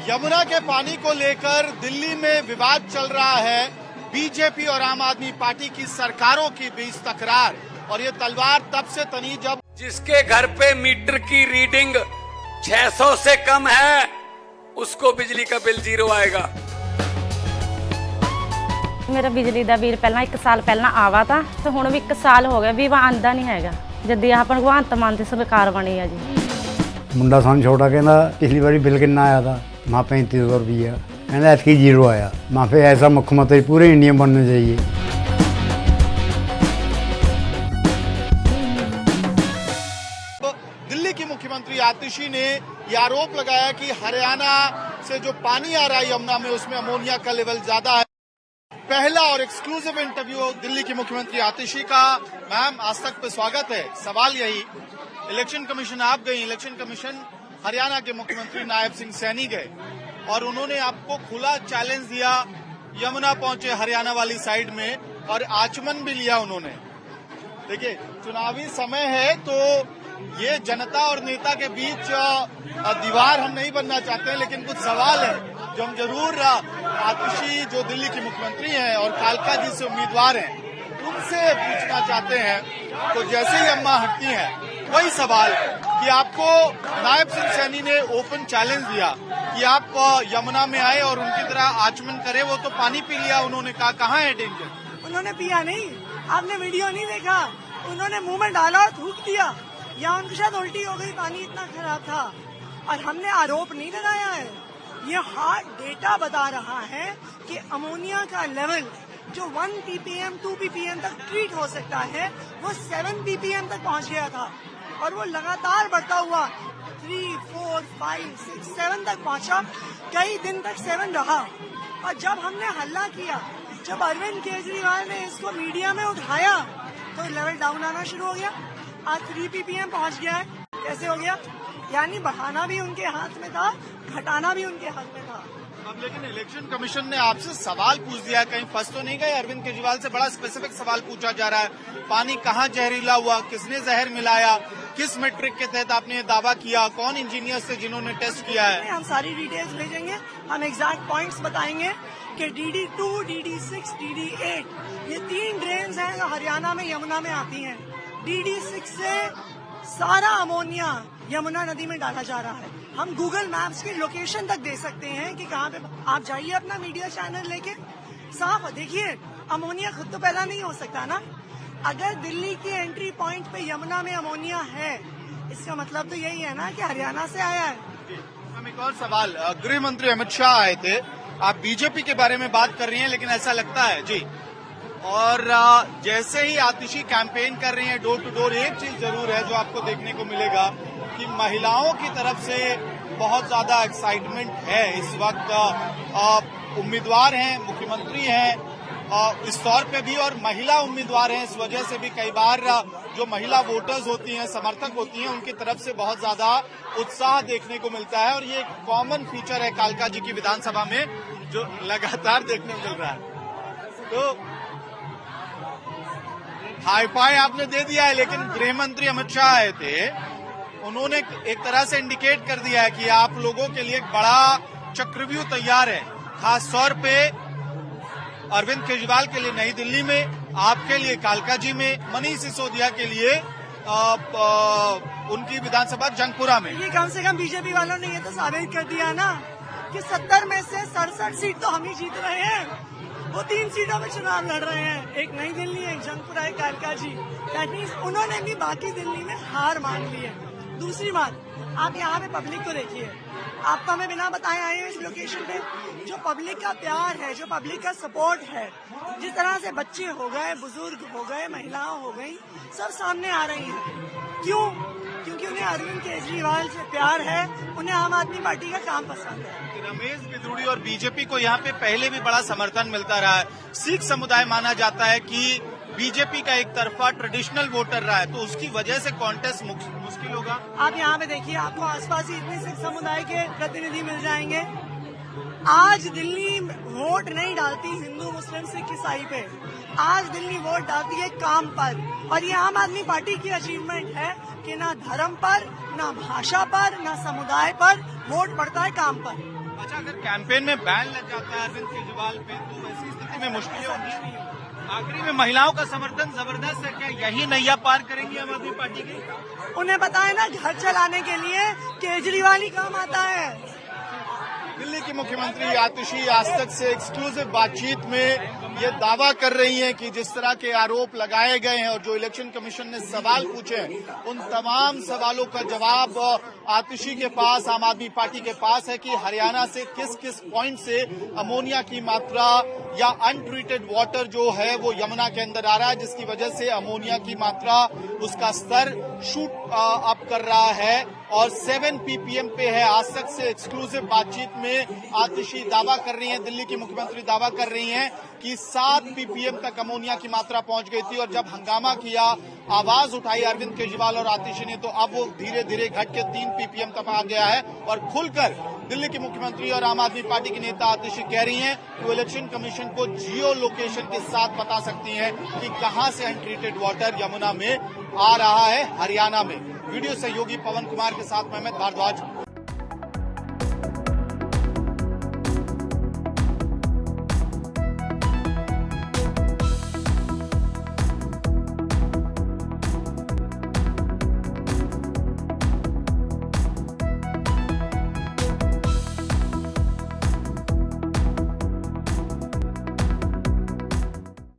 यमुना के पानी को लेकर दिल्ली में विवाद चल रहा है। बीजेपी और आम आदमी पार्टी की सरकारों के बीच तकरार, और ये तलवार तब से तनी जब जिसके घर पे मीटर की रीडिंग 600 से कम है उसको बिजली का बिल 0 आएगा। मेरा बिजली ਦਾ ਬਿੱਲ ਪਹਿਲਾਂ 1 ਸਾਲ ਪਹਿਲਾਂ ਆਵਾ ਤਾਂ ਤੇ ਹੁਣ ਵੀ 1 ਸਾਲ ਹੋ ਗਿਆ ਵੀ ਆਂਦਾ ਨਹੀਂ ਹੈਗਾ ਜਦ ਆਹ ਭਗਵੰਤ ਮਾਨ ਦੀ ਸਰਕਾਰ ਬਣੀ ਆ ਜੀ। ਮੁੰਡਾ ਸਾਨੂੰ ਛੋਟਾ ਕਹਿੰਦਾ ਪਿਛਲੀ ਵਾਰੀ ਬਿੱਲ ਕਿੰਨਾ ਆਇਆ था माँ 3500 रुपया कहना ऐसी 0 आया। माँ फिर ऐसा मुख्यमंत्री पूरे इंडिया में बनना चाहिए। दिल्ली की मुख्यमंत्री आतिशी ने ये आरोप लगाया कि हरियाणा से जो पानी आ रहा है यमुना में उसमें अमोनिया का लेवल ज्यादा है। पहला और एक्सक्लूसिव इंटरव्यू दिल्ली की मुख्यमंत्री आतिशी का। मैम, आज तक पे स्वागत है। सवाल यही, इलेक्शन कमीशन आप गई, इलेक्शन कमीशन हरियाणा के मुख्यमंत्री नायब सिंह सैनी गए और उन्होंने आपको खुला चैलेंज दिया। यमुना पहुंचे हरियाणा वाली साइड में और आचमन भी लिया उन्होंने। देखिए, चुनावी समय है तो ये जनता और नेता के बीच दीवार हम नहीं बनना चाहते हैं, लेकिन कुछ सवाल है जो हम जरूर आतिशी जो दिल्ली की मुख्यमंत्री हैं और कालका जी से उम्मीदवार हैं उनसे पूछना चाहते हैं। तो जैसे ही अम्मा हटती हैं वही सवाल कि आपको नायब सिंह सैनी ने ओपन चैलेंज दिया कि आप यमुना में आए और उनकी तरह आचमन करें। वो तो पानी पी लिया, उन्होंने कहा कहाँ है डेंजर। उन्होंने पिया नहीं, आपने वीडियो नहीं देखा, उन्होंने मुंह में डाला और थूक दिया, या उनके साथ उल्टी हो गई, पानी इतना खराब था। और हमने आरोप नहीं लगाया है, ये हार्ड डेटा बता रहा है कि अमोनिया का लेवल जो 1 ppm 2 ppm तक ट्रीट हो सकता है वो 7 ppm तक पहुंच गया था और वो लगातार बढ़ता हुआ 3, 4, 5, 6, 7 तक पहुंचा। कई दिन तक 7 रहा और जब हमने हल्ला किया, जब अरविंद केजरीवाल ने इसको मीडिया में उठाया तो लेवल डाउन आना शुरू हो गया। आज 3 ppm पहुंच गया है। कैसे हो गया? यानी बढ़ाना भी उनके हाथ में था, घटाना भी उनके हाथ में था। अब लेकिन इलेक्शन कमीशन ने आपसे सवाल पूछ दिया, कहीं फंस तो नहीं गए? अरविंद केजरीवाल से बड़ा स्पेसिफिक सवाल पूछा जा रहा है। पानी कहाँ जहरीला हुआ, किसने जहर मिलाया, किस मैट्रिक के तहत आपने ये दावा किया, कौन इंजीनियर से जिन्होंने टेस्ट किया है? हम सारी डिटेल्स भेजेंगे, हम एग्जैक्ट पॉइंट्स बताएंगे कि DD2, DD6, DD8 ये 3 ड्रेन्स हैं जो हरियाणा में यमुना में आती हैं। DD6 से सारा अमोनिया यमुना नदी में डाला जा रहा है। हम गूगल मैप्स की लोकेशन तक दे सकते हैं कि कहाँ पे। आप जाइए अपना मीडिया चैनल लेके, साफ देखिए, अमोनिया खुद तो पैदा नहीं हो सकता ना। अगर दिल्ली की एंट्री पॉइंट पे यमुना में अमोनिया है, इसका मतलब तो यही है ना कि हरियाणा से आया है। हम एक और सवाल, गृह मंत्री अमित शाह आए थे, आप बीजेपी के बारे में बात कर रही हैं, लेकिन ऐसा लगता है जी, और जैसे ही आतिशी कैंपेन कर रही हैं डोर टू डोर, एक चीज जरूर है जो आपको देखने को मिलेगा कि महिलाओं की तरफ से बहुत ज्यादा एक्साइटमेंट है इस वक्त। उम्मीदवार हैं, मुख्यमंत्री हैं इस तौर पे भी, और महिला उम्मीदवार हैं, इस वजह से भी कई बार जो महिला वोटर्स होती हैं, समर्थक होती हैं, उनकी तरफ से बहुत ज्यादा उत्साह देखने को मिलता है। और ये एक कॉमन फीचर है कालका जी की विधानसभा में जो लगातार देखने को मिल रहा है। तो हाई फाई आपने दे दिया है, लेकिन गृह मंत्री अमित शाह आए थे, उन्होंने एक तरह से इंडिकेट कर दिया है कि आप लोगों के लिए एक बड़ा चक्रव्यूह तैयार है, खास तौर पे अरविंद केजरीवाल के लिए नई दिल्ली में, आपके लिए कालका जी में, मनीष सिसोदिया के लिए उनकी विधानसभा जंगपुरा में। ये कम से कम बीजेपी वालों ने ये तो साबित कर दिया ना कि 70 में से 67 सीट तो हम ही जीत रहे हैं। वो 3 सीटों में चुनाव लड़ रहे हैं, एक नई दिल्ली, एक जंगपुरा, एक कालका जी। दैट मीन्स उन्होंने भी बाकी दिल्ली में हार मान ली है। दूसरी बात, आप यहाँ पे पब्लिक को देखिए, आप तो हमें बिना बताए आए हैं इस लोकेशन पे। जो पब्लिक का प्यार है, जो पब्लिक का सपोर्ट है, जिस तरह से बच्चे हो गए, बुजुर्ग हो गए, महिलाएं हो गई, सब सामने आ रही हैं। क्यों? क्योंकि उन्हें अरविंद केजरीवाल से प्यार है, उन्हें आम आदमी पार्टी का काम पसंद है। रमेश बिधूड़ी और बीजेपी को यहाँ पे पहले भी बड़ा समर्थन मिलता रहा है। सिख समुदाय माना जाता है कि बीजेपी का एक तरफा ट्रेडिशनल वोटर रहा है, तो उसकी वजह से कॉन्टेस्ट मुश्किल होगा। आप यहाँ पे देखिए, आपको आसपास ही इतने सिख समुदाय के प्रतिनिधि मिल जाएंगे। आज दिल्ली वोट नहीं डालती हिंदू मुस्लिम सिख ईसाई पे, आज दिल्ली वोट डालती है काम पर। और ये आम आदमी पार्टी की अचीवमेंट है कि ना धर्म पर, ना भाषा पर, ना समुदाय पर वोट पड़ता है, काम पर। अच्छा, अगर कैंपेन में बैन लग जाता है अरविंद केजरीवाल पे तो ऐसी स्थिति में मुश्किलें होंगी। आखिरी में महिलाओं का समर्थन जबरदस्त है, क्या यही नैया पार करेंगी आम आदमी पार्टी की? उन्हें पता है ना, घर चलाने के लिए केजरीवाल ही काम आता है। दिल्ली की मुख्यमंत्री आतिशी आज तक से एक्सक्लूसिव बातचीत में ये दावा कर रही हैं कि जिस तरह के आरोप लगाए गए हैं और जो इलेक्शन कमीशन ने सवाल पूछे हैं, उन तमाम सवालों का जवाब आतिशी के पास, आम आदमी पार्टी के पास है कि हरियाणा से किस किस पॉइंट से अमोनिया की मात्रा या अनट्रीटेड वाटर जो है वो यमुना के अंदर आ रहा है, जिसकी वजह से अमोनिया की मात्रा, उसका स्तर शूट अप कर रहा है और 7 ppm पे है। आज तक से एक्सक्लूसिव बातचीत में आतिशी दावा कर रही हैं, दिल्ली की मुख्यमंत्री दावा कर रही हैं कि 7 ppm तक अमोनिया की मात्रा पहुंच गई थी और जब हंगामा किया, आवाज उठाई अरविंद केजरीवाल और आतिशी ने, तो अब वो धीरे धीरे घट के 3 ppm तक आ गया है। और खुलकर दिल्ली की मुख्यमंत्री और आम आदमी पार्टी की नेता आतिशी कह रही हैं कि वो इलेक्शन कमीशन को जियो लोकेशन के साथ बता सकती हैं कि कहां से अनट्रीटेड वाटर यमुना में आ रहा है हरियाणा में। वीडियो सहयोगी पवन कुमार के साथ मोहम्मद भारद्वाज।